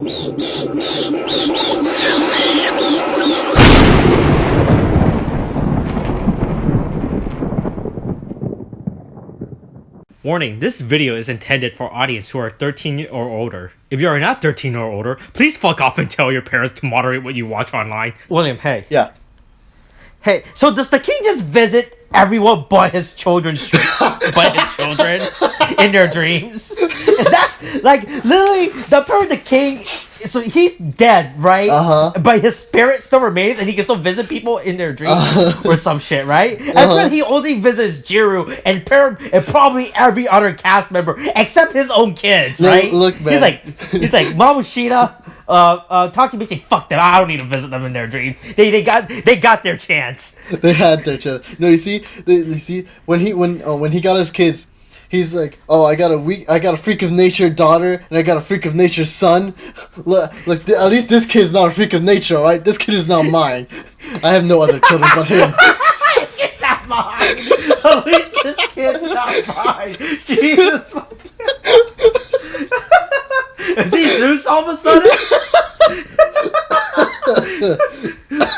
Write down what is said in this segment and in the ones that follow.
Warning, this video is intended for audience who are 13 or older. If you are not 13 or older, please fuck off and tell your parents to moderate what you watch online. William, hey. Yeah. Hey, so does the king just visit everyone but his children in their dreams? Is that, like, literally, the king, so he's dead, right? But his spirit still remains, and he can still visit people in their dreams or some shit, right? And then he only visits Jiru and probably every other cast member except his own kids, right? Look, man. He's like, Mamushita, Takemichi, fuck them. I don't need to visit them in their dreams. They got their chance. They had their chance. No, you see, when he got his kids, he's like, oh, I got a freak of nature daughter, and I got a freak of nature son. Look, at least this kid's not a freak of nature, all right? This kid is not mine. I have no other children but him. It's not mine. At least this kid's not mine. Jesus fucking. Is he Zeus all of a sudden?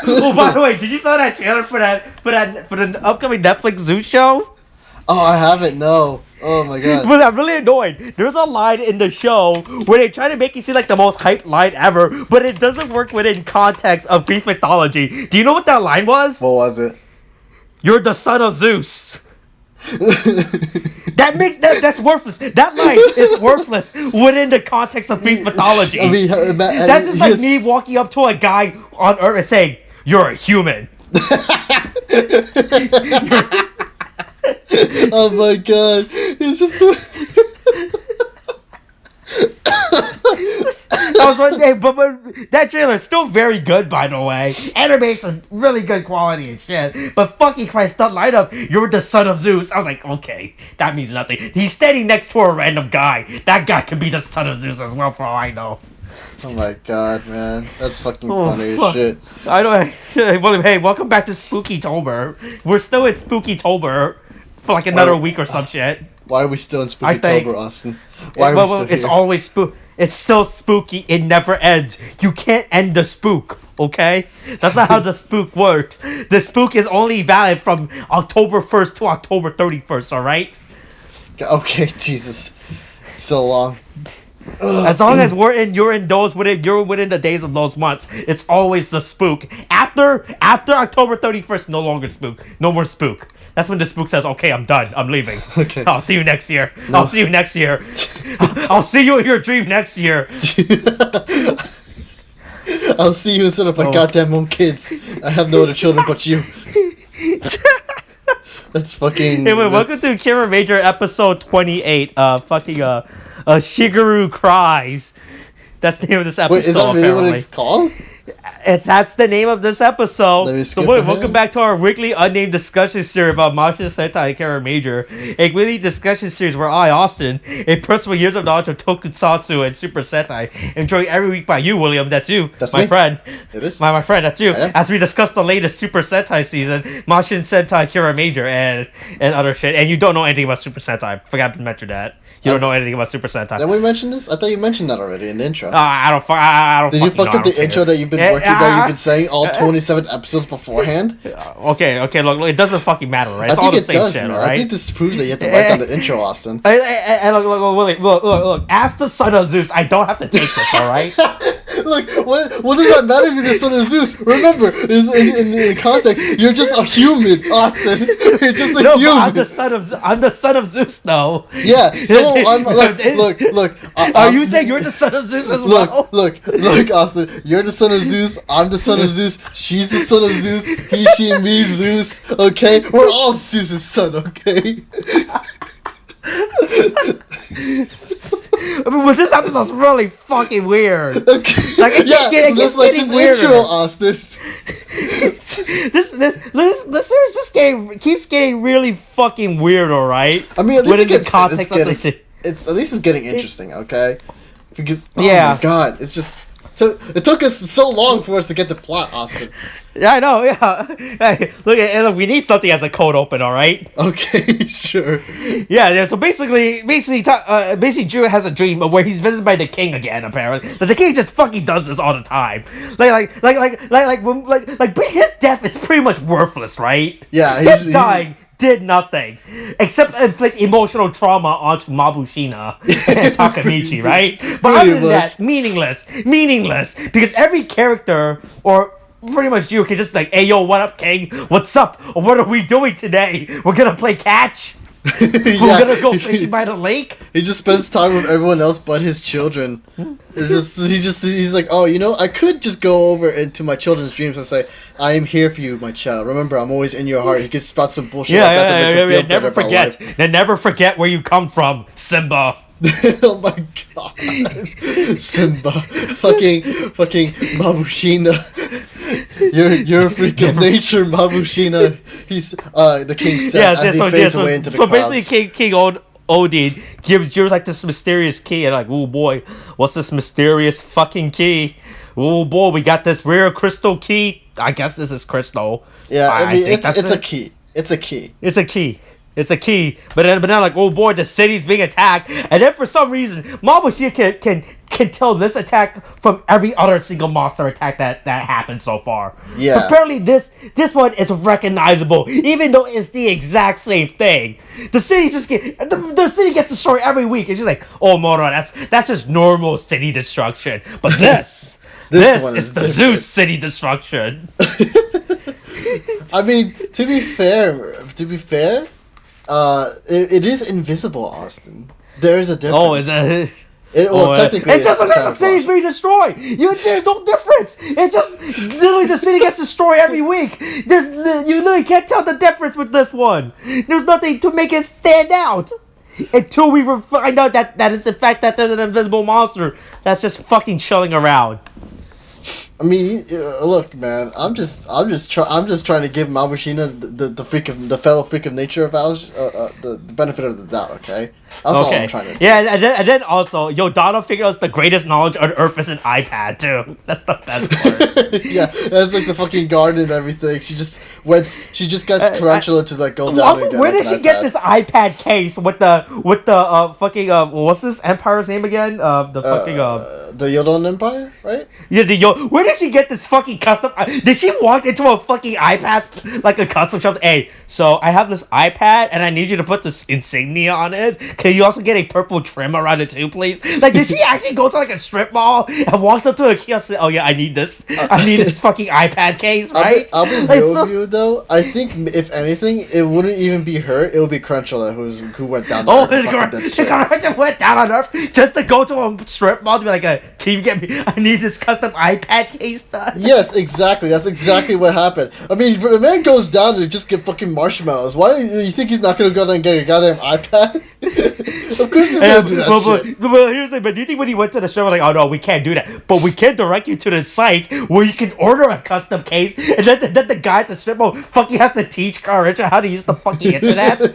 Oh, by the way, did you saw that trailer for the upcoming Netflix Zeus show? Oh, I haven't. No. Oh my god. But I'm really annoyed. There's a line in the show where they try to make you seem like the most hyped line ever, but it doesn't work within context of Greek mythology. Do you know what that line was? What was it? You're the son of Zeus. That's worthless. That line is worthless within the context of Greek mythology. I mean, that's just like me walking up to a guy on Earth and saying, "You're a human." Oh my god! It's just. I was like, but that trailer is still very good, by the way. Animation, really good quality and shit. But fucking Christ, that lineup, you're the son of Zeus. I was like, okay, that means nothing. He's standing next to a random guy. That guy could be the son of Zeus as well, for all I know. Oh my god, man. That's fucking funny as shit. I don't. William, hey, welcome back to Spookytober. We're still in Spookytober for like another week or some shit. Why are we still in Spookytober, Austin? Why are we still here? It's always It's still spooky. It never ends. You can't end the spook, okay? That's not how the spook works. The spook is only valid from October 1st to October 31st, alright? Okay, Jesus. So long. As long as you're within the days of those months, it's always the spook. After October 31st, no longer spook. No more spook. That's when the spook says, okay, I'm done. I'm leaving. Okay. I'll see you next year. No. I'll see you next year. I'll see you in your dream next year. I'll see you instead of my goddamn own kids. I have no other children but you. That's fucking... Anyway, welcome to Kiramager episode 28. Shiguru Cries. That's the name of this episode. Wait, is that really what it's called? That's the name of this episode. So welcome back to our weekly unnamed discussion series about Mashin Sentai Kiramager, a weekly discussion series where I, Austin, a person with years of knowledge of tokusatsu and Super Sentai, enjoy every week by you, William. That's you. That's my me. friend. It is. My friend. That's you. Yeah. As we discuss the latest Super Sentai season, Mashin Sentai Kiramager, and other shit. And you don't know anything about Super Sentai. Forgot to mention that. You don't know anything about Super Sentai. Did we mention this? I thought you mentioned that already in the intro. I don't. Did you fuck up the intro that you've been that you've been saying all 27 episodes beforehand? Okay. Look, it doesn't fucking matter, right? It's I think all the it same does, shit, man. right? I think this proves that you have to write down the intro, Austin. Look. As the son of Zeus, I don't have to take this, all right? Look, what does that matter if you're the son of Zeus? Remember, in the context, you're just a human, Austin. You're just a human. I'm the son of Zeus, though. Yeah. So look. Are you saying you're the son of Zeus as well? Look, Austin. You're the son of Zeus. I'm the son of Zeus. She's the son of Zeus. He, she, me, Zeus. Okay, we're all Zeus's son. Okay. I mean, but this episode's really fucking weird. Okay. Like, it's like getting this weirder. intro, Austin. this series just keeps getting really fucking weird, alright? I mean, at least at least it's getting interesting, okay? Because oh my god, it's just It took us so long for us to get the plot, Austin. Yeah, I know. Yeah. Hey, look, we need something as a cold open, all right? Okay, sure. Yeah. So basically, Drew has a dream where he's visited by the king again. Apparently, but the king just fucking does this all the time. Like, his death is pretty much worthless, right? Yeah, his dying did nothing except inflict emotional trauma onto Mabushina and Takamichi, right? But other than that, meaningless. Because every character, or pretty much you, can just like, hey yo, what up, king? What's up? Or what are we doing today? We're gonna play catch? We're gonna go fishing by the lake? He just spends time with everyone else but his children. He's like, oh, I could just go over into my children's dreams and say, I am here for you, my child. Remember, I'm always in your heart. He can spout some bullshit like that to make them feel better about life. Never forget where you come from, Simba. Oh my god, Simba, fucking Mabushina. You're a freak of nature, Mabushina. He's the king says as he fades away into the clouds. So basically, King Odin gives like this mysterious key, and like, oh boy, what's this mysterious fucking key? Oh boy, we got this rare crystal key. I guess this is crystal. Yeah, I mean it's a key. It's a key. It's a key. But then like, oh boy, the city's being attacked, and then for some reason, Mabushina can tell this attack from every other single monster attack that happened so far. Yeah. But apparently this one is recognizable, even though it's the exact same thing. The city the city gets destroyed every week. It's just like, oh Moro, that's just normal city destruction. But this one is the different. Zeus city destruction. I mean, to be fair, it is invisible, Austin. There is a difference. Oh, is that? Technically, it doesn't mean the city's being destroyed. There's no difference. It just literally the city gets destroyed every week. You literally can't tell the difference with this one. There's nothing to make it stand out until we find out that is the fact that there's an invisible monster that's just fucking chilling around. I mean, look, man. I'm just trying to give Mabushina the fellow freak of nature the benefit of the doubt. Okay, that's all I'm trying to do. Yeah, and then also, Donna figured out the greatest knowledge on Earth is an iPad too. That's the best part. Yeah, that's like the fucking garden and everything. She just got Tarantula to like go down and get where did she get this iPad case with the fucking what's this empire's name again? The Yodon Empire, right? Yeah, where did she get this fucking custom? Did she walk into a fucking iPad, like a custom shop? Hey, so I have this iPad and I need you to put this insignia on it. Can you also get a purple trim around it too, please? Like, did she actually go to like a strip mall and walked up to a kiosk and say, oh yeah, I need this. I need this fucking iPad case, right? I'll be real with you though. I think if anything, it wouldn't even be her. It would be Crunchula who went down on Earth. Crunchula went down on Earth just to go to a strip mall to be like, can you get me? I need this custom iPad case done. Yes, exactly. That's exactly what happened. I mean, the man goes down to just get fucking marshmallows. Why do you think he's not gonna go down and get a goddamn iPad? Of course he's gonna do that shit. But here's the thing. But do you think when he went to the show, like, oh no, we can't do that. But we can direct you to the site where you can order a custom case, and then the guy at the strip mall fucking has to teach Carl Richard how to use the fucking internet. Wait,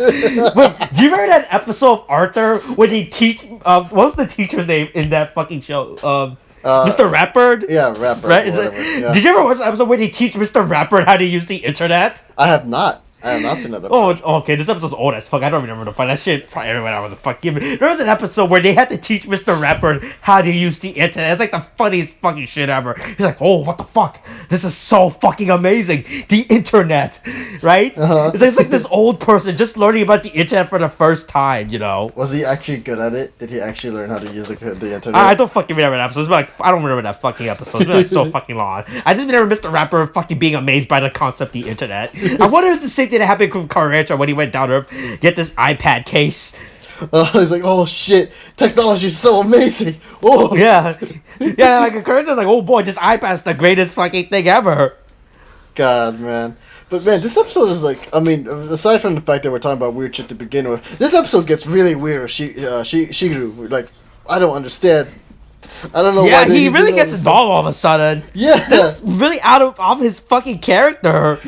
do you remember that episode of Arthur when he teach? What was the teacher's name in that fucking show? Mr. Ratbird? Yeah, Ratbird. Right? Yeah. Did you ever watch the episode where they teach Mr. Ratbird how to use the internet? I have not. I have not seen that episode. Oh, okay. This episode's old as fuck. I don't remember the fun. That shit probably everyone I was a fuck. There was an episode where they had to teach Mr. Ratbird how to use the internet. It's like the funniest fucking shit ever. He's like, oh, what the fuck? This is so fucking amazing. The internet, right? Uh-huh. It's like this old person just learning about the internet for the first time, Was he actually good at it? Did he actually learn how to use the internet? I don't fucking remember that episode. It's like, I don't remember that fucking episode. It's been like so fucking long. I just remember Mr. Ratbird fucking being amazed by the concept of the internet. I wonder if the same thing that happened with Carl Richard when he went down to get this iPad case. He's like, oh shit, technology is so amazing. Oh yeah, like Carl Richard's like, oh boy, this iPad's the greatest fucking thing ever. God, man. But man, this episode is like, I mean, aside from the fact that we're talking about weird shit to begin with, this episode gets really weird with Shiguru. Like, I don't understand. I don't know why. Yeah, he really gets involved all of a sudden. Yeah, this is really out of his fucking character.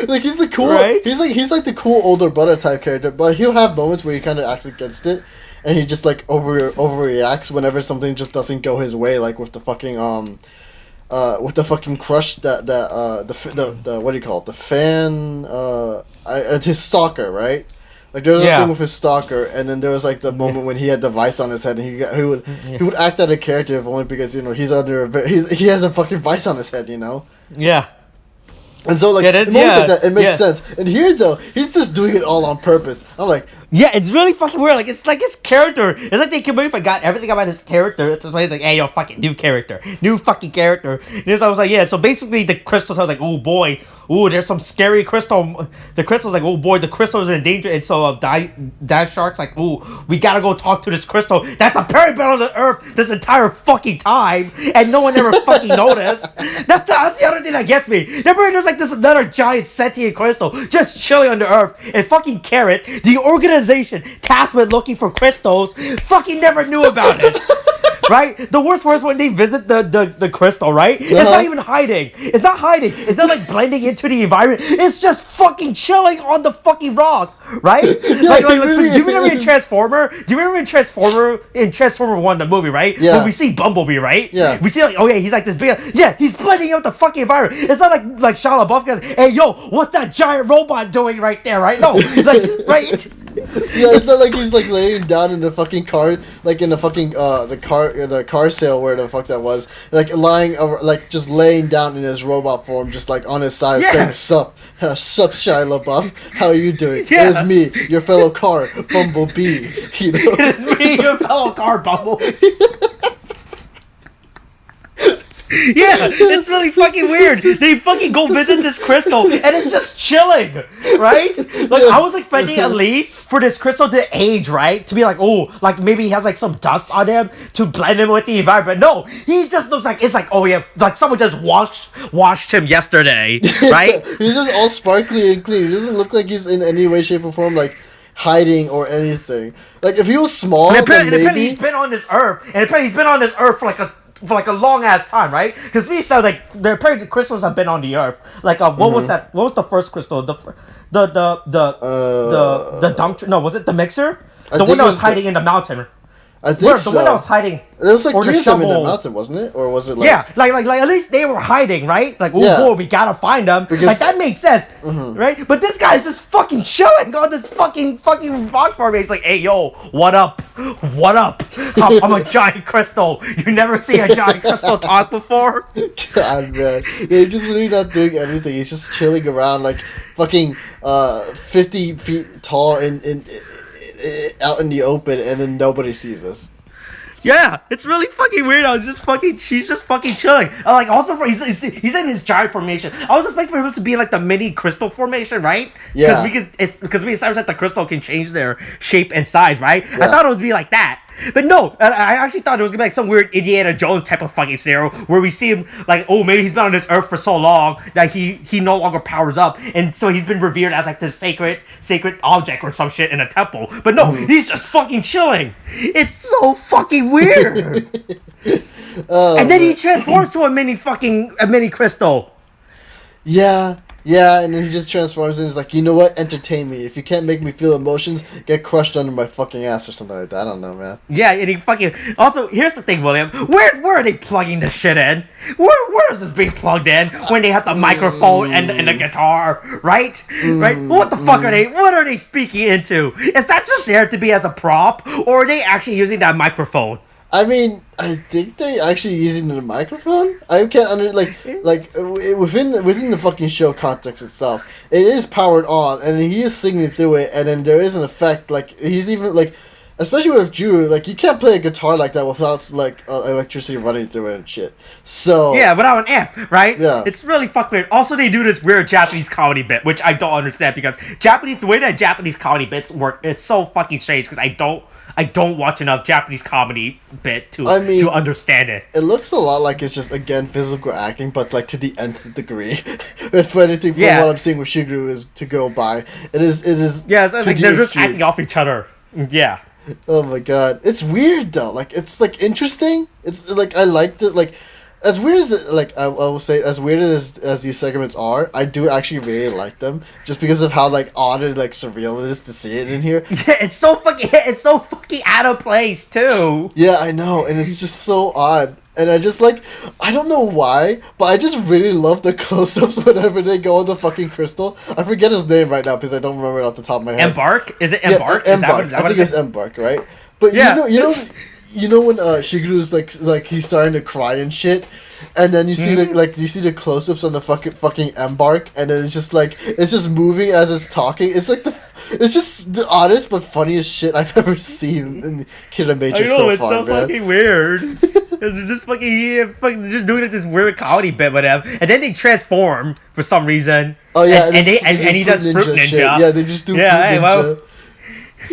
Like, he's the cool, right? He's like the cool older brother type character, but he'll have moments where he kind of acts against it, and he just like overreacts whenever something just doesn't go his way, like with the fucking crush that the what do you call it, the fan his stalker, right? Like there was a thing with his stalker, and then there was like the moment when he had the vice on his head, and he would act out a character if only because he has a fucking vice on his head, you know. Yeah. And so, like, in moments like that, it makes sense. And here, though, he's just doing it all on purpose. I'm like... Yeah, it's really fucking weird. Like, it's like his character. It's like they completely forgot everything about his character. It's like, hey, yo, fucking new character. New fucking character. And so I was like, yeah, so basically the crystals, I was like, oh, boy. Ooh, there's some scary crystal. The crystal's like, oh, boy, the crystals are in danger. And so Dash Shark's like, ooh, we gotta go talk to this crystal that's apparently been on the Earth this entire fucking time. And no one ever fucking noticed. That's the other thing that gets me. There's like this another giant sentient crystal just chilling on the Earth. And fucking Carrot, the organization tasked with looking for crystals, fucking never knew about it. Right? The worst was when they visit the crystal, right? It's not even hiding. It's not hiding. It's not like blending into the environment. It's just fucking chilling on the fucking rock, right? Yeah, do you remember in Transformer? Do you remember in Transformer 1, the movie, right? Yeah. When we see Bumblebee, right? Yeah. We see like, oh yeah, he's like this big, yeah, he's blending out the fucking environment. It's not like Shia LaBeouf goes, hey yo, what's that giant robot doing right there, right? No, like, right? Yeah, it's not like he's like laying down in the fucking car, like in the fucking the car sale where the fuck that was, like lying over, like just laying down in his robot form, just like on his side, saying sup Shia LaBeouf, how are you doing? Yeah. It is me, your fellow car Bumblebee. You know? It is me, your fellow car Bumblebee. Yeah, it's really fucking weird. They fucking go visit this crystal, and it's just chilling, right? Like, I was expecting at least for this crystal to age, right? To be like, oh, like maybe he has like some dust on him to blend him with the environment. No, he just looks like, it's like, oh yeah, like someone just washed him yesterday, right? He's just all sparkly and clean. He doesn't look like he's in any way, shape, or form like hiding or anything. Like if he was small, then maybe he's been on this earth, and apparently he's been on this earth for like a long ass time, right? Because we said like the crystals have been on the Earth. Like what was that? What was the first crystal? The dump? No, was it the mixer? The one that was hiding in the mountain. I think so. The one that was hiding. There was like three of them in the mountain, wasn't it? Or was it like... Yeah, like at least they were hiding, right? Like, boy, we gotta find them. Because... Like, that makes sense, right? But this guy's just fucking chilling on this fucking rock formation. He's like, hey, yo, what up? What up? I'm a giant crystal. You never see a giant crystal talk before? God, man. Yeah, he's just really not doing anything. He's just chilling around like fucking 50 feet tall out in the open, and then nobody sees us. Yeah, it's really fucking weird. She's just fucking chilling. Like, also, he's in his giant formation. I was expecting for him to be in, like, the mini crystal formation, right? Yeah. Because we established that the crystal can change their shape and size, right? Yeah. I thought it would be like that. But no, I actually thought it was gonna be like some weird Indiana Jones type of fucking scenario where we see him like, oh, maybe he's been on this earth for so long that he no longer powers up, and so he's been revered as like this sacred object or some shit in a temple. But no, he's just fucking chilling. It's so fucking weird. And then he transforms to a mini crystal. Yeah, and then he just transforms and he's like, you know what? Entertain me. If you can't make me feel emotions, get crushed under my fucking ass or something like that. I don't know, man. Yeah, and he fucking... Also, here's the thing, William. Where are they plugging this shit in? Where is this being plugged in when they have the microphone and the guitar, right? Right? What the fuck what are they speaking into? Is that just there to be as a prop, or are they actually using that microphone? I mean, I think they're actually using the microphone. I can't within the fucking show context itself, it is powered on, and he is singing through it, and then there is an effect. Like he's even like, especially with Juru, like you can't play a guitar like that without like electricity running through it and shit. So yeah, without an amp, right? Yeah, it's really fucking weird. Also, they do this weird Japanese comedy bit, which I don't understand because the way that Japanese comedy bits work, it's so fucking strange because I don't watch enough Japanese comedy bit to understand it. It looks a lot like it's just, again, physical acting, but like to the nth degree. If anything, from what I'm seeing with Shiguru is to go by, it is. Yeah, it's like they're just acting off each other. Yeah. Oh my god, it's weird though. Like it's like interesting. It's like I liked it. Like as weird as like I will say, as weird as these segments are, I do actually really like them just because of how like odd and like surreal it is to see it in here. Yeah, it's so fucking out of place too. Yeah, I know, and it's just so odd. And I just like, I don't know why, but I just really love the close-ups whenever they go on the fucking crystal. I forget his name right now because I don't remember it off the top of my head. Embark? Is it Embark? Yeah, Embark. I think it's Embark, right? But yeah, you know when Shiguru's like he's starting to cry and shit, and then you see you see the close-ups on the fucking Embark, and then it's just moving as it's talking. It's just the oddest but funniest shit I've ever seen in Kiramager so far, man. It's so fucking weird. They're just fucking just doing this weird comedy bit with him, and then they transform for some reason. Oh yeah, and he does Fruit Ninja. Shit. Yeah, they just do Fruit Ninja. Well,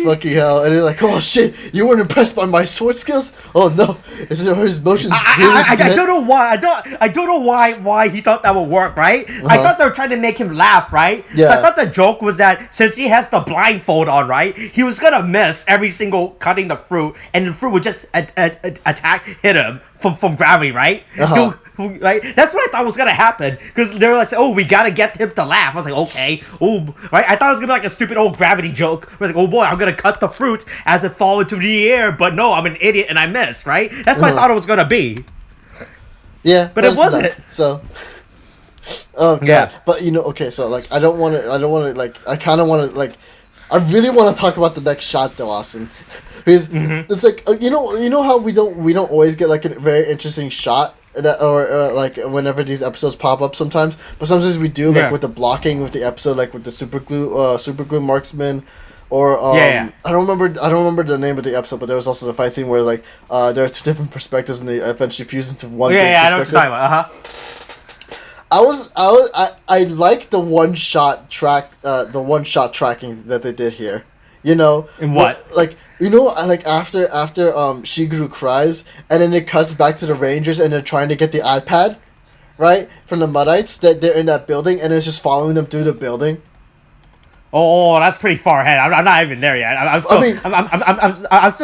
fucking hell, and they're like, oh shit, you weren't impressed by my sword skills? Oh no, his motions really I don't know why. I don't know why he thought that would work, right? I thought they were trying to make him laugh, right? Yeah. So I thought the joke was that since he has the blindfold on, right, he was gonna miss every single cutting the fruit, and the fruit would just hit him from gravity, right? Right? That's what I thought was gonna happen, because they were like, "Oh, we gotta get him to laugh." I was like, "Okay, oh, right." I thought it was gonna be like a stupid old gravity joke. I was like, "Oh boy, I'm gonna cut the fruit as it falls into the air," but no, I'm an idiot and I missed. Right? That's what I thought it was gonna be. Yeah, but it wasn't. So, oh god. Yeah. But okay, so like, I don't want to like, I kind of want to like, I really want to talk about the next shot though, Austin, because it's like you know how we don't always get like a very interesting shot. That or like whenever these episodes pop up sometimes, but sometimes we do like with the blocking with the episode, like with the super glue marksman, or I don't remember the name of the episode, but there was also the fight scene where like there are two different perspectives and they eventually fuse into one. I know what you're talking about. I like the one shot tracking that they did here. In what? Like after Shiguru cries, and then it cuts back to the Rangers, and they're trying to get the iPad, right, from the Muddites, that they're in that building, and it's just following them through the building. Oh, that's pretty far ahead. I'm not even there yet. I'm still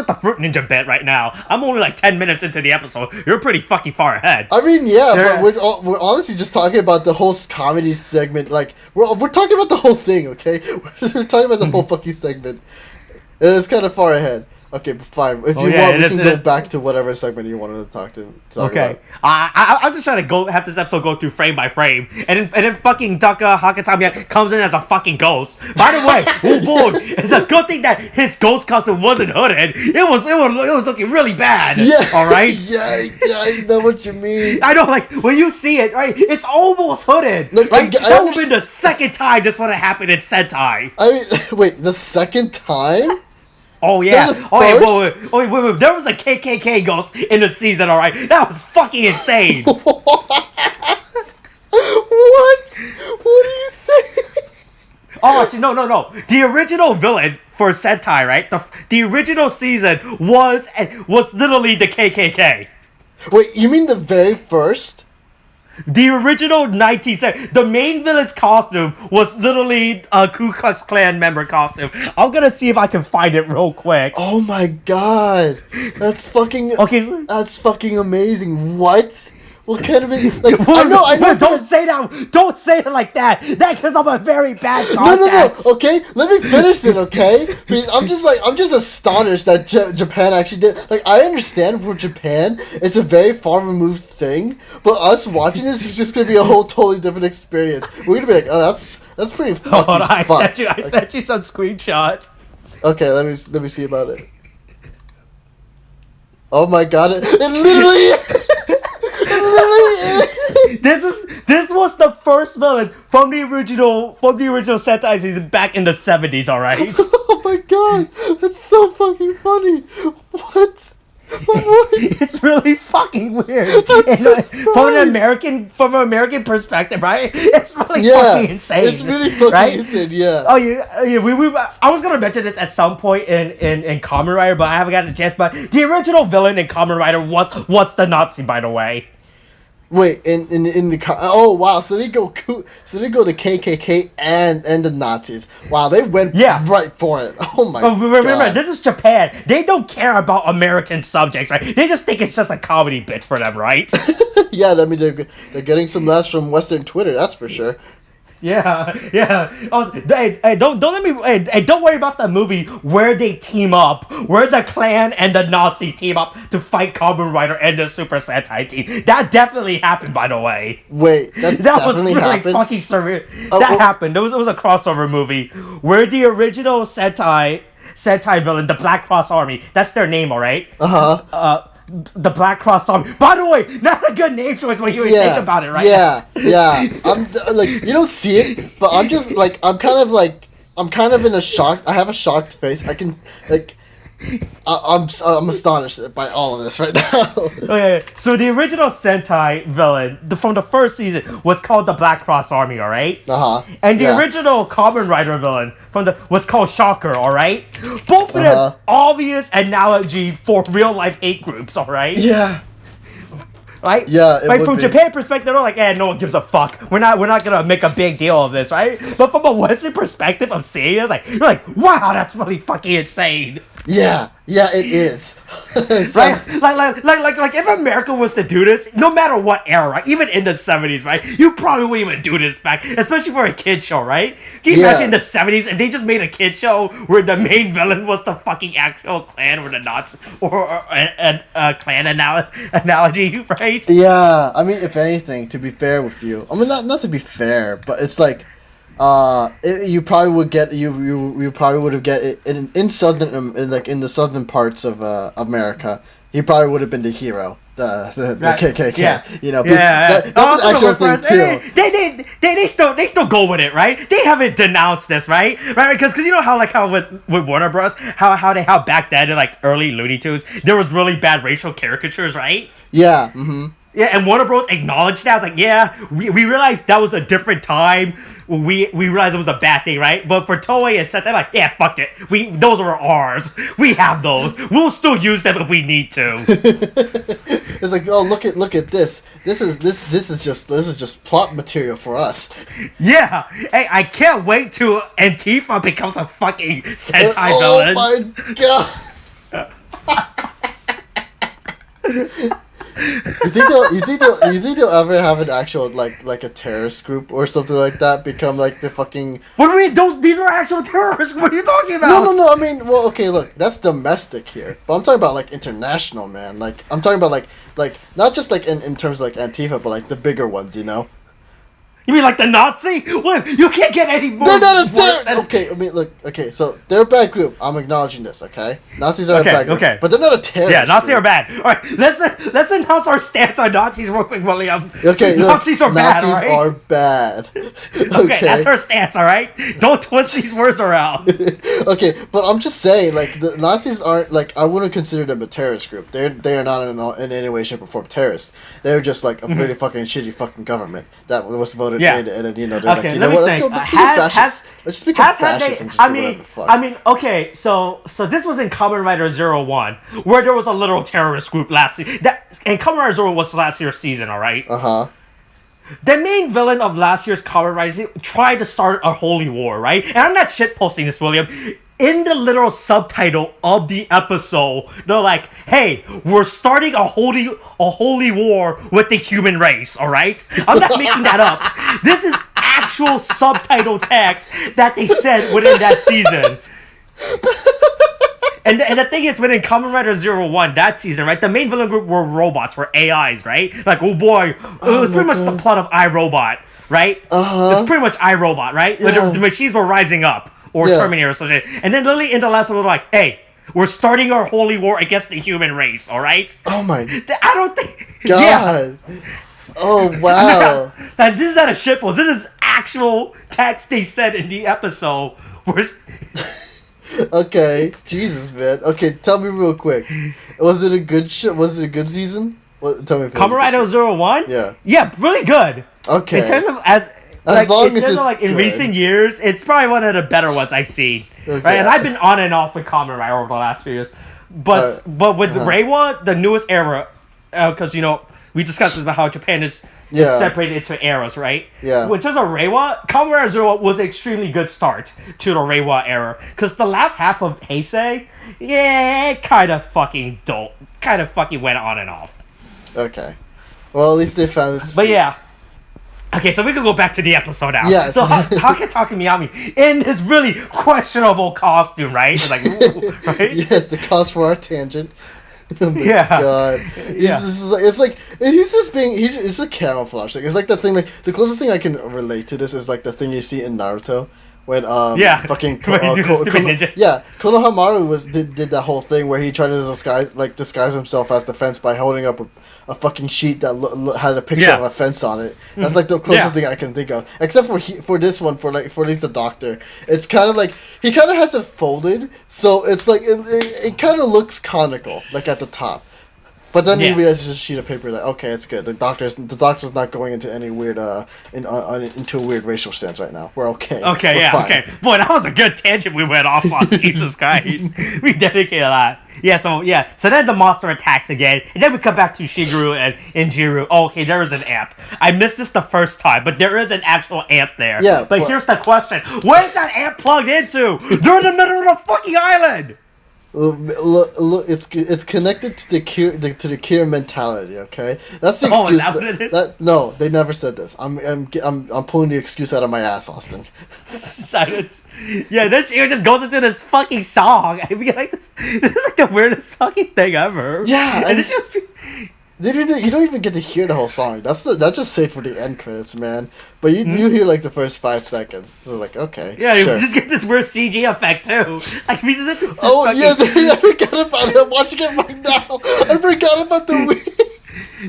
at the Fruit Ninja bit right now. I'm only like 10 minutes into the episode. You're pretty fucking far ahead. I mean, yeah, but we're honestly just talking about the whole comedy segment. Like, we're talking about the whole thing, okay? We're talking about the whole fucking segment. And it's kind of far ahead. Okay, but fine. If you want, we can go back to whatever segment you wanted to talk about. I'm just trying to have this episode go through frame by frame, and then fucking Daka Hakatamiya comes in as a fucking ghost. By the way, oh boy, it's a good thing that his ghost costume wasn't hooded. It was looking really bad. Yeah. All right. yeah, I know what you mean. I know, like when you see it, right? It's almost hooded. Look, right? That would have been the second time this would have happened in Sentai. I mean, wait, the second time? Oh yeah! Wait! There was a KKK ghost in the season, all right? That was fucking insane. What? What are you saying? Oh, actually, no. The original villain for Sentai, right? The original season was literally the KKK. Wait, you mean the very first? The original 1970s, the main villain's costume was literally a Ku Klux Klan member costume. I'm gonna see if I can find it real quick. Oh my god, that's fucking That's fucking amazing. What? What kind of like? I know. Don't say that. Don't say it like that. Because I'm a very bad contact. No. Okay, let me finish it. Okay, because I'm just astonished that Japan actually did. Like, I understand for Japan, it's a very far removed thing, but us watching this is just gonna be a whole totally different experience. We're gonna be like, oh, that's pretty fucking. Hold on, I sent you some screenshots. Okay, let me see about it. Oh my god! It literally is. This was the first villain from the original Sentai season back in the 70s, alright? Oh my god, that's so fucking funny. What? It's really fucking weird. From an American perspective, right? It's really fucking insane. It's really fucking insane, yeah. Oh yeah, I was gonna mention this at some point in Kamen Rider, but I haven't gotten a chance. But the original villain in Kamen Rider was the Nazi, by the way. Wait, in the oh wow, so they go the KKK and the Nazis. Wow, they went right for it. Oh my god. Remember, this is Japan. They don't care about American subjects, right? They just think it's just a comedy bit for them, right? Yeah, I mean they're getting some laughs from Western Twitter, that's for sure. Yeah. Oh, don't let me. Don't worry about the movie where they team up, where the Klan and the Nazi team up to fight Kamen Rider and the Super Sentai team. That definitely happened, by the way. Wait, that definitely was really happened? fucking surreal. That happened. It was a crossover movie where the original Sentai villain, the Black Cross Army. That's their name, all right. The Black Cross Army. By the way, not a good name choice when you think about it, right? Yeah. I'm like, you don't see it, but I'm just like, I'm kind of in a shock. I have a shocked face. I can like, I'm astonished by all of this right now. Okay, so the original Sentai villain from the first season was called the Black Cross Army, all right? And the original Kamen Rider villain was called Shocker, all right? Both of them obvious analogy for real life hate groups, all right? Yeah. Right? Yeah. Like from Japan perspective, they're like, no one gives a fuck. We're not gonna make a big deal of this, right? But from a Western perspective of seeing it, you're like, wow, that's really fucking insane. Yeah, it is. Right? Like if America was to do this, no matter what era, right? Even in the 70s, right? You probably wouldn't even do this back, especially for a kid show, right? Can you imagine in the 70s if they just made a kid show where the main villain was the fucking actual Klan or the Nazis or a Klan analogy, right? Yeah, I mean, if anything, to be fair with you, I mean, not to be fair, but it's like, you probably would get you probably would have get it in the southern parts of America. He probably would have been the hero, the KKK. Yeah. You know, that's an actual thing too. They still go with it, right? They haven't denounced this, right? Because you know how with Warner Bros. how back then in like early Looney Tunes there was really bad racial caricatures, right? Yeah. Mm-hmm. Yeah, and Warner Bros. Acknowledged that. It's like, yeah, we realized that was a different time. We realized it was a bad thing, right? But for Toei and Sentai, like, yeah, fuck it. Those are ours. We have those. We'll still use them if we need to. It's like, oh, look at this. This is just plot material for us. Yeah. Hey, I can't wait till Antifa becomes a fucking Sentai villain. Oh my god. You think they'll ever have an actual like a terrorist group or something like that become like the fucking? What do you mean? These are actual terrorists. What are you talking about? No. I mean, well, okay, look, that's domestic here, but I'm talking about like international, man. Like I'm talking about like not just like in terms of like Antifa, but like the bigger ones, you know. You mean like the Nazi? What? You can't get any more. They're not a terrorist. Okay, I mean, look. Okay, so they're a bad group. I'm acknowledging this. Okay, Nazis are a bad group. Okay, but they're not a terrorist. Yeah, Nazis are bad. All right, let's announce our stance on Nazis real quick, William. Okay, Nazis are bad. Nazis are bad. Okay, that's our stance. All right, don't twist these words around. Okay, but I'm just saying, like the Nazis aren't like I wouldn't consider them a terrorist group. They are not in any way, shape, or form terrorists. They're just like a really fucking shitty fucking government that was voted. And then, you know, they're like, you know what, let's become fascist. Let's become fascist and just do whatever the fuck. I mean, okay, so this was in Kamen Rider 01, where there was a literal terrorist group last year. And Kamen Rider 01 was last year's season, alright? The main villain of last year's Kamen Rider tried to start a holy war, right? And I'm not shitposting this, William. In the literal subtitle of the episode, they're like, "Hey, we're starting a holy war with the human race." All right, I'm not making that up. This is actual subtitle text that they said within that season. And the thing is, within Kamen Rider 01, that season, right, the main villain group were robots, were AIs, right? Like, oh boy, it was pretty much the plot of iRobot, right? It's pretty much iRobot, right? Yeah. The machines were rising up. Or Terminator or something. And then literally in the last one, we're like, hey, we're starting our holy war against the human race, alright? Oh my... I don't think... God. Yeah. Oh, wow. And this is not a shitpost. This is actual text they said in the episode. Okay. Jesus, man. Okay, tell me real quick. Was it a good Was it a good season? Tell me if it was Kamen Rider 01? Yeah. Yeah, really good. Okay. In terms of... As long as it's like in recent years, it's probably one of the better ones I've seen. Okay. Right, and I've been on and off with Kamen Rider over the last few years, but with Reiwa, the newest era, because you know we discussed this about how Japan is separated into eras, right? Yeah. In terms of Reiwa, Kamen Rider Zero was an extremely good start to the Reiwa era. Because the last half of Heisei, it kind of fucking went on and off. Okay. Well, at least they found it. But yeah. Okay, so we can go back to the episode now. Yes. So Hakataka Miyami in his really questionable costume, right? He's like, ooh, right? Yes, the cause for our tangent. Oh my god. Yeah. It's like he's a camouflage thing. It's like the thing, like the closest thing I can relate to this is like the thing you see in Naruto when fucking Konohamaru did that whole thing where he tried to disguise himself as the fence by holding up a fucking sheet that had a picture of a fence on it. That's like the closest thing I can think of, except for this one, for at least the doctor. It's kind of like he kind of has it folded, so it's like it kind of looks conical, like at the top. But then you realize it's just a sheet of paper. Like, okay, it's good. The doctor's not going into any weird into a weird racial stance right now. We're okay. Okay, We're fine. okay. Boy, that was a good tangent we went off on. Jesus Christ, we dedicated a lot. So then the monster attacks again, and then we come back to Shiguru and Jiru. Oh, okay, there is an amp. I missed this the first time, but there is an actual amp there. Yeah, but here's the question: where's that amp plugged into? They're in the middle of the fucking island. Look, it's connected to the Kira mentality. Okay, that's the excuse. Is that what it is? No, they never said this. I'm pulling the excuse out of my ass, Austin. Silence. Yeah, then she just goes into this fucking song. I mean, like this is like the weirdest fucking thing ever. Yeah, and it's just. You don't even get to hear the whole song. That's just saved for the end credits, man. But you do hear like the first 5 seconds. So it's like, okay. Yeah, sure. You just get this weird CG effect too. Like we just this I forgot about it. I'm watching it right now. I forgot about the wings.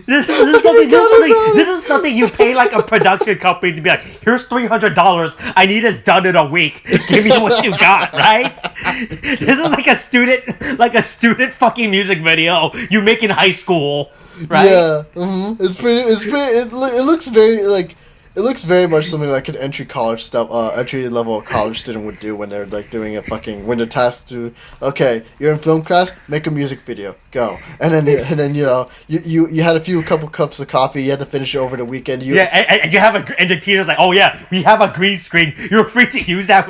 This is something you pay like a production company to be like, here's $300. I need this done in a week. Give me what you got, right? This is like a student fucking music video you make in high school, right? Yeah, it's pretty. It looks very like. It looks very much something like an entry level college student would do when they're like doing when they're tasked to, okay, you're in film class, make a music video, go, and then you had a couple cups of coffee, you had to finish it over the weekend. And you have and the teacher's like, oh yeah, we have a green screen, you're free to use that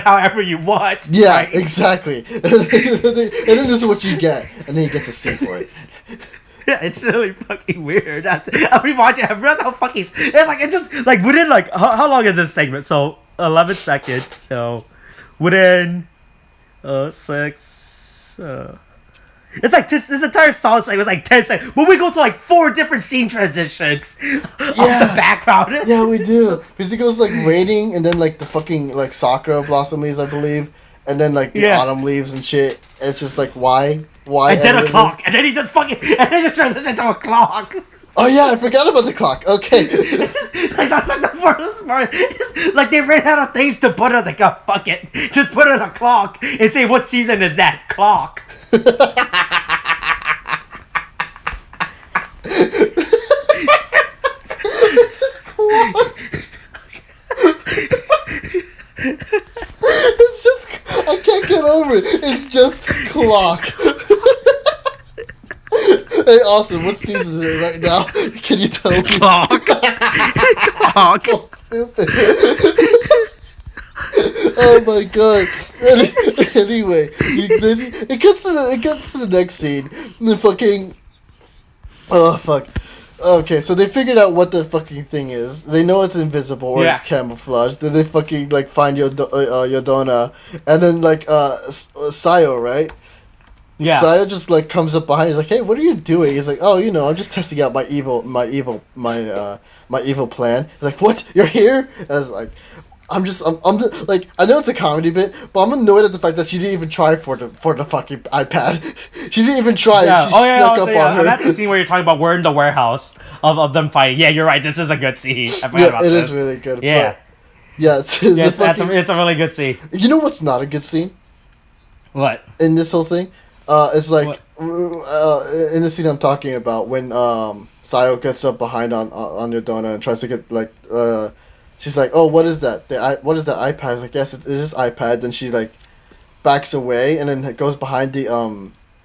however you want. Yeah, right? Exactly. And then this is what you get, and then he gets a C for it. Yeah, it's really fucking weird. I rewatch it. I realized how fucking it just like within like how long is this segment? So 11 seconds. So within 6. It's like this entire song segment was like 10 seconds, but we go to like 4 different scene transitions of the background. Yeah, we do, because it goes like raining, and then like the fucking like sakura blossom leaves, I believe, and then like the autumn leaves and shit. It's just like why. And then a clock, and then he just transitions to a clock. Oh yeah, I forgot about the clock. Okay. Like that's like the worst part. It's like they ran out of things to put on. Like, oh, fuck it, just put on a clock and say what season is that clock. This is clock. It's just, I can't get over it. It's just clock. Hey, Austin, what season is it right now? Can you tell me? Clock. Clock. So stupid. Oh my god. Anyway, it gets to the next scene. And then fucking. Oh fuck. Okay, so they figured out what the fucking thing is. They know it's invisible or it's camouflage. Then they fucking like find Yodona, and then like Sayo, right? Yeah. Sayo just like comes up behind. He's like, "Hey, what are you doing?" He's like, "Oh, I'm just testing out my evil plan." He's like, "What? You're here?" I was like, I'm like, I know it's a comedy bit, but I'm annoyed at the fact that she didn't even try for the fucking iPad. She didn't even try. Yeah. She snuck up on her. I'm at the scene where you're talking about we're in the warehouse of them fighting. Yeah, you're right. This is a good scene. It is really good. Yeah. It's a really good scene. You know what's not a good scene? What? In this whole thing? It's like in the scene I'm talking about when Sayo gets up behind on Yodona and tries to get like she's like, "Oh, what is that? What is that iPad?" It's like, "Yes, it is iPad." Then she like backs away and then goes behind the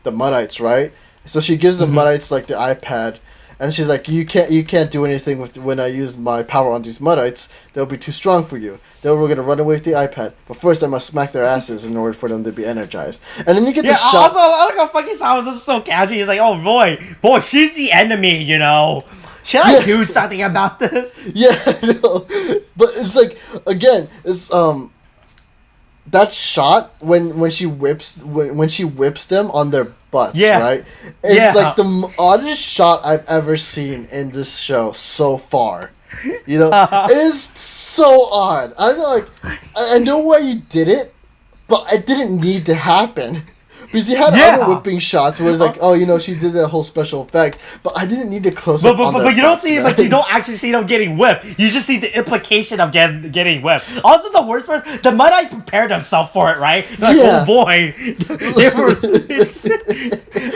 Muddites, right? So she gives the Muddites like the iPad, And she's like, you can't do anything with when I use my power on these Luddites. They'll be too strong for you. They're gonna run away with the iPad. But first, I must smack their asses in order for them to be energized. And then you get the shot. Also, I like how fucking Sam was just so casual. He's like, oh boy, she's the enemy, you know. Should I do something about this? Yeah, I know. But it's like, again, it's that shot when she whips them on their butts, right? It's like the oddest shot I've ever seen in this show so far. You know, it is so odd. I know why you did it, but it didn't need to happen. Because you had other whipping shots where it's like, oh, you know, she did that whole special effect, but I didn't need to close up on their But you don't butts, see, man. but you don't actually see them getting whipped. You just see the implication of getting whipped. Also, the worst part, the Mudite prepared themselves for it, right? Like, oh boy, they were.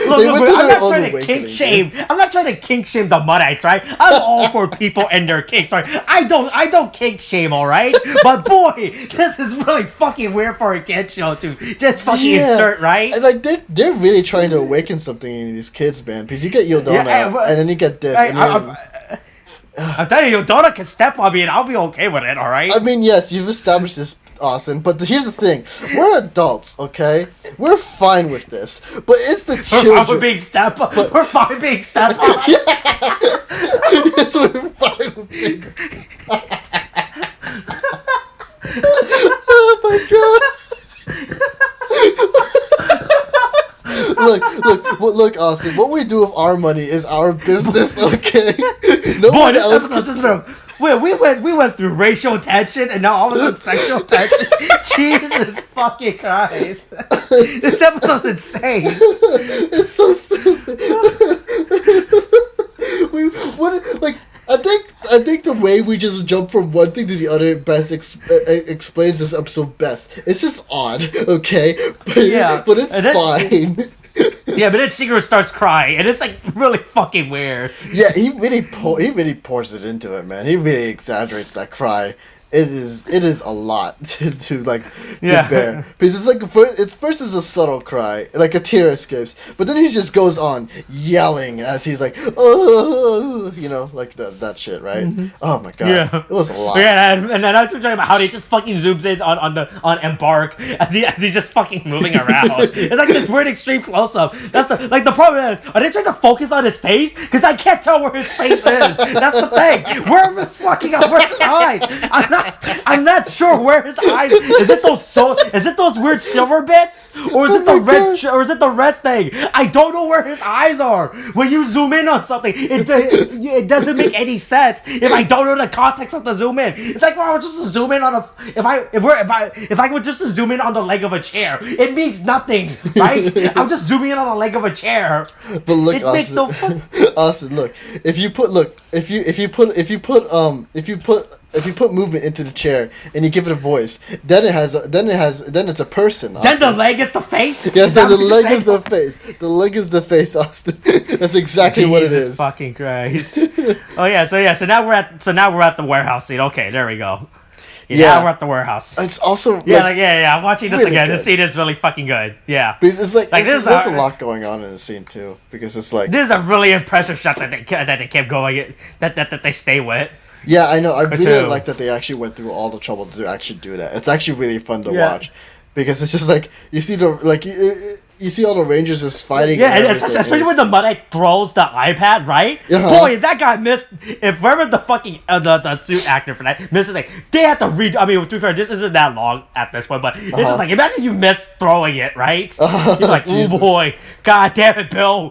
Look, I'm not trying to kink shame. I'm not trying to kink shame the Mudites, right? I'm all for people and their kinks, right? I don't kink shame, all right? But boy, this is really fucking weird for a kid show to just fucking insert, right? And like they're really trying to awaken something in these kids, man. Because you get Yodona, and then you get this. I'm telling you, Yodona can step on me, and I'll be okay with it. All right. I mean, yes, you've established this, Austin. But here's the thing: we're adults, okay? We're fine with this. But it's the children. We're fine being step on. We're fine being step on. Yes, we're fine with being. Oh my god. Look, Austin. What we do with our money is our business, okay? No one else. We went through racial tension and now all of a sudden sexual tension. Jesus fucking Christ! This episode's insane. It's so stupid. I think the way we just jump from one thing to the other best explains this episode best. It's just odd, okay? But it's fine. Yeah, but then Shiguru starts crying, and it's like really fucking weird. Yeah, he really pours it into it, man. He really exaggerates that cry. It is a lot to bear, because it's like first is a subtle cry, like a tear escapes, but then he just goes on yelling as he's like, oh, you know, like that shit, right? Mm-hmm. Oh my god, it was a lot. Yeah, and then I was talking about how he just fucking zooms in on Embark as he's just fucking moving around. It's like this weird extreme close up. That's the problem is, are they trying to focus on his face? Because I can't tell where his face is. That's the thing. Where's his eyes? I'm not sure where his eyes. Is it those weird silver bits, or is it the red thing? I don't know where his eyes are. When you zoom in on something, it doesn't make any sense if I don't know the context of the zoom in. It's like, well, just zoom in on if I would just zoom in on the leg of a chair, it means nothing, right? I'm just zooming in on the leg of a chair. But look, Austin, look. If you put movement into the chair and you give it a voice, then it's a person, Austin. Then the leg is the face? Yes, then the leg is the face. The leg is the face, Austin. That's exactly what it is. Fucking Christ. So now we're at the warehouse scene. Okay, there we go. Now we're at the warehouse. It's also I'm watching this really again. good. This scene is really fucking good. Yeah. Because it's like there's a lot going on in the scene too. Because it's like this is a really impressive shot that they kept going, that they stay with. Yeah, I know. I really like that they actually went through all the trouble to actually do that. It's actually really fun to watch, because it's just like you see you see all the Rangers just fighting. Yeah, and especially when the Mudite throws the iPad, right? Boy, that guy missed. If whoever the fucking the suit actor for that misses, like they have to read. I mean, to be fair, this isn't that long at this point, but this is like, imagine you missed throwing it, right? You're like, oh boy, god damn it, Bill.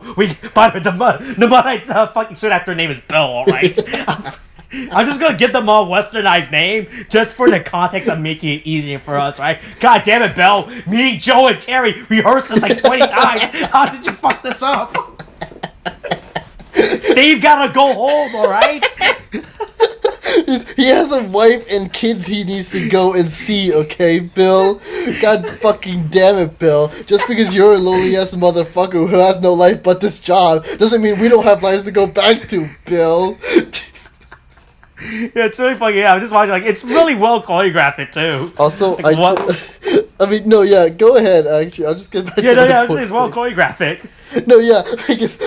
But the Mudite's fucking suit actor name is Bill, all right. I'm just gonna give them a westernized name just for the context of making it easier for us, right? God damn it, Bill. Me, Joe, and Terry rehearsed this like 20 times. How did you fuck this up? Steve gotta go home, alright? He has a wife and kids he needs to go and see, okay, Bill? God fucking damn it, Bill. Just because you're a lonely-ass motherfucker who has no life but this job doesn't mean we don't have lives to go back to, Bill. Yeah, it's really funny. Yeah, I'm just watching. Like, it's really well choreographed too. Also, like, I mean, no, yeah, go ahead. Actually, I'll just get back to my point. It's well choreographic. No, yeah, because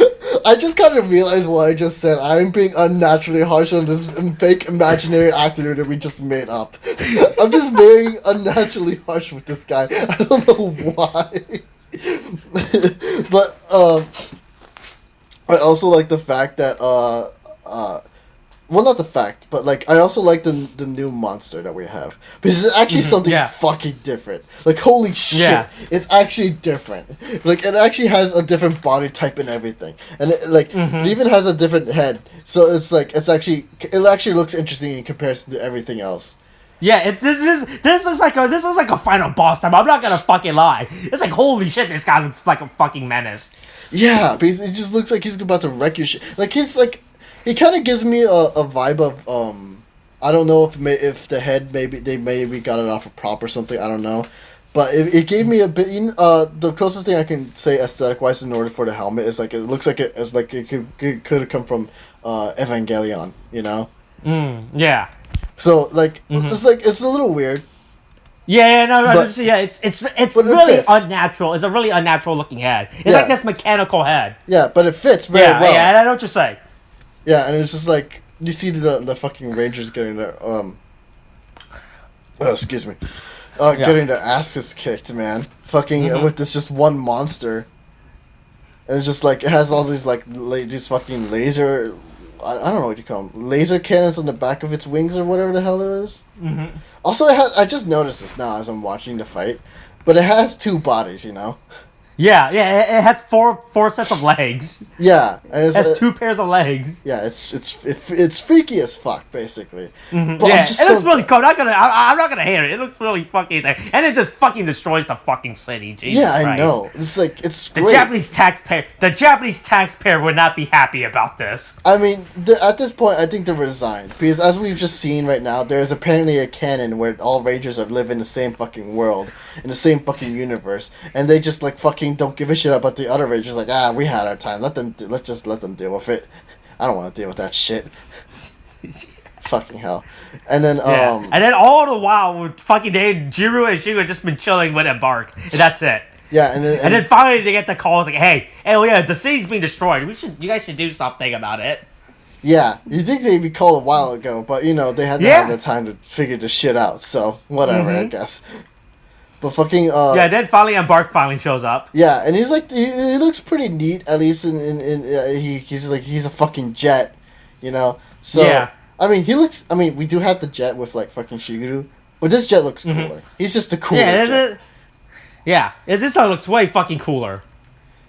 I just kind of realized what I just said. I'm being unnaturally harsh on this fake imaginary actor that we just made up. I'm just being unnaturally harsh with this guy. I don't know why. But I also like the fact that well, not the fact, but like I also like the new monster that we have because it's actually something fucking different. Like holy shit, it's actually different. Like it actually has a different body type and everything, and it even has a different head. So it's like it actually looks interesting in comparison to everything else. Yeah, this looks like a final boss time. I'm not gonna fucking lie. It's like holy shit, this guy looks like a fucking menace. Yeah, because it just looks like he's about to wreck your shit. Like he's like. He kind of gives me a vibe of I don't know if the head maybe got it off a prop or something, I don't know, but it gave me a bit. The closest thing I can say aesthetic wise in order for the helmet is like it looks like it could have come from Evangelion, you know. Yeah. So like it's a little weird. Yeah, it's really unnatural. It's a really unnatural looking head. It's like this mechanical head. Yeah, but it fits very well. Yeah, I know what you're saying. Yeah, and it's just like you see the fucking Rangers getting their getting their asses kicked, man. Fucking with this just one monster, and it's just like it has all these like these fucking laser. I don't know what you call them. Laser cannons on the back of its wings or whatever the hell it is. Also, I just noticed this now as I'm watching the fight, but it has two bodies, you know. Yeah, it has four sets of legs. Yeah, and it has two pairs of legs. Yeah, it's freaky as fuck, basically. But it looks really cool. I'm not gonna hate it. It looks really fucking, and it just fucking destroys the fucking city. Jesus Christ. I know. It's like it's the great. The Japanese taxpayer would not be happy about this. I mean, at this point, I think they're resigned because as we've just seen right now, there is apparently a canon where all Rangers live in the same fucking world, in the same fucking universe, and they just like fucking don't give a shit about the other Rangers. Like, we had our time. Let's just let them deal with it. I don't want to deal with that shit. Fucking hell. And then and then all the while, fucking Jiro and Shiguru just been chilling with Embark, and that's it. Yeah, and then finally they get the call like, hey, the city's being destroyed. You guys should do something about it. Yeah, you think they'd be called a while ago, but they had to have their time to figure this shit out. So whatever, I guess. But fucking then finally Embark finally shows up. Yeah, and he's like he looks pretty neat, at least he's a fucking jet, you know. So yeah. I mean we do have the jet with like fucking Shiguru, but this jet looks cooler. He's just a cooler jet. This one looks way fucking cooler.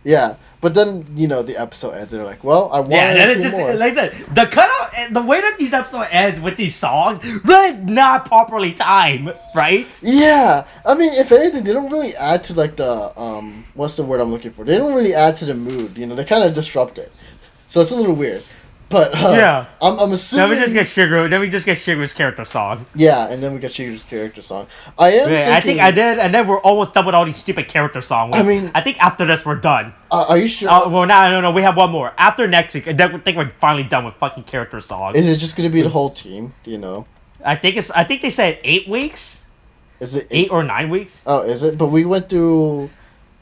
Yeah, but then the episode ends and they're like, well, I want to see more. Like I said, the cutout, the way that these episodes ends with these songs, really not properly timed, right? Yeah, I mean, if anything, they don't really add to like the what's the word I'm looking for? They don't really add to the mood. They kind of disrupt it, so it's a little weird. But I'm assuming. Then we just get Shiguru's character song. Yeah, and then we get Shiguru's character song. I think I did, and then we're almost done with all these stupid character songs. I think after this we're done. Are you sure? Well, no, we have one more after next week. I think we're finally done with fucking character songs. Is it just gonna be the whole team? Do you know? I think they said 8 weeks. Is it 8 or 9 weeks? Oh, is it? But we went through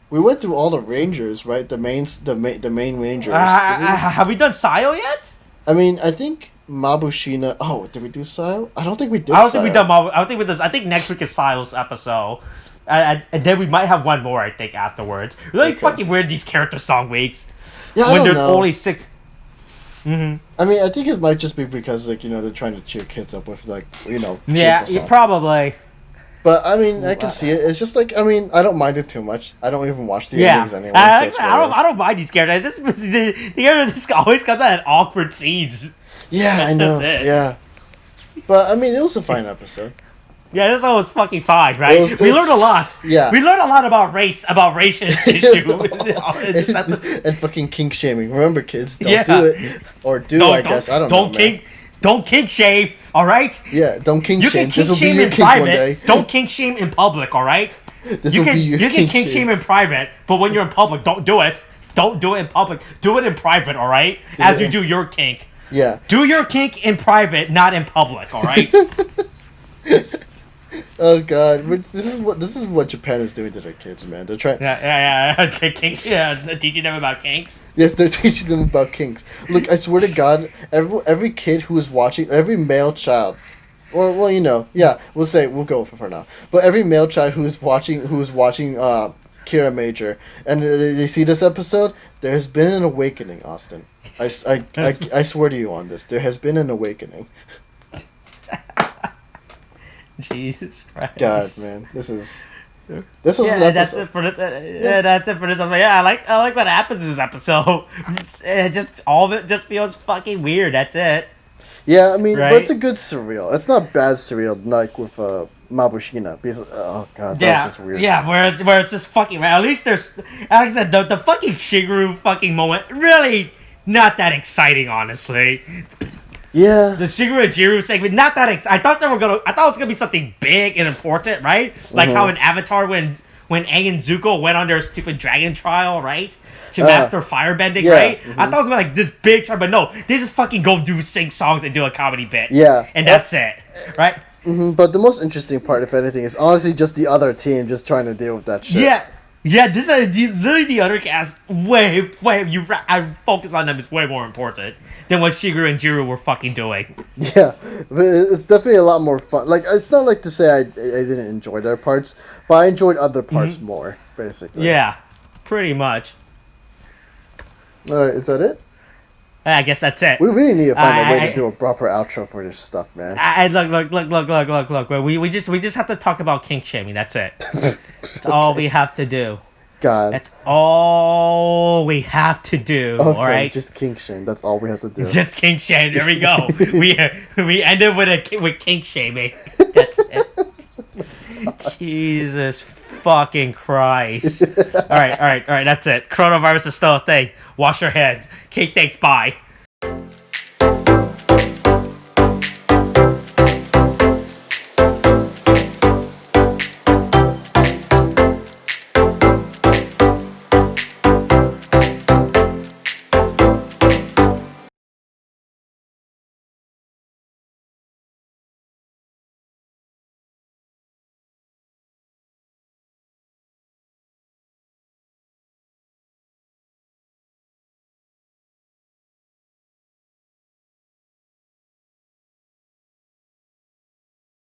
all the Rangers, right? The main Rangers. Have we done Sayo yet? I mean, I think Mabushina. Oh, did we do Sayo? I don't think we did. I don't think we done Mabu. I don't think we did. I think next week is Sayo's episode, and then we might have one more. I think afterwards. Really fucking weird these character song weeks. Yeah, I don't know. Only 6. I mean, I think it might just be because they're trying to cheer kids up with Yeah, probably. But I mean, I can see it. It's just like I don't mind it too much. I don't even watch the endings anyway. I don't mind these characters. The character just always comes out in awkward scenes. Yeah, I know. Yeah, but I mean, it was a fine episode. Yeah, this one was fucking fine, right? We learned a lot. Yeah, we learned a lot about racist issue. And fucking kink shaming. Remember, kids, don't do it, or I guess I don't know. Don't kink shame, all right? Yeah, don't kink shame. This will be your kink one day. Don't kink shame in public, all right? You can kink shame in private, but when you're in public, don't do it. Don't do it in public. Do it in private, all right? As you do your kink. Yeah. Do your kink in private, not in public, all right? Oh God, this is what Japan is doing to their kids, man. They're trying. Yeah. Kinks. Yeah, teaching them about kinks. Yes, they're teaching them about kinks. Look, I swear to God, every kid who is watching, every male child, or well, yeah, we'll go for now. But every male child who's watching Kiramager, and they see this episode, there has been an awakening, Austin. I swear to you on this, there has been an awakening. Jesus Christ. God, man, this was an episode. That's it for this. That's it for this. I'm like, yeah, I like what happens in this episode. Just all of it just feels fucking weird. That's it. Yeah, I mean, right? But it's a good surreal. It's not bad surreal like with Mabushina. Because oh God, that was just weird. Yeah, where it's just fucking. At least there's, like I said, the fucking Shiguru fucking moment really not that exciting, honestly. Yeah. The Shiguru and Jiru segment, not that I thought it was gonna be something big and important, right? Like how in Avatar when Aang and Zuko went on their stupid dragon trial, right? To master firebending, right? I thought it was gonna be like this big trial, but no, they just fucking go sing songs and do a comedy bit. Yeah. And that's it, right? But the most interesting part, if anything, is honestly just the other team just trying to deal with that shit. Yeah, this is literally the other cast. I focus on them is way more important than what Shiguru and Jiru were fucking doing. Yeah, but it's definitely a lot more fun. Like, it's not like to say I didn't enjoy their parts, but I enjoyed other parts more, basically. Yeah, pretty much. Alright, is that it? I guess that's it. We really need to find a way to do a proper outro for this stuff, man. Look. We just have to talk about kink shaming. That's it. That's all we have to do. God. That's all we have to do. Okay, all right. Just kink shame. That's all we have to do. Just kink shame. There we go. we ended with kink shaming. That's it. Jesus fucking Christ. All right. That's it. Coronavirus is still a thing. Wash your hands. Kink, thanks. Bye.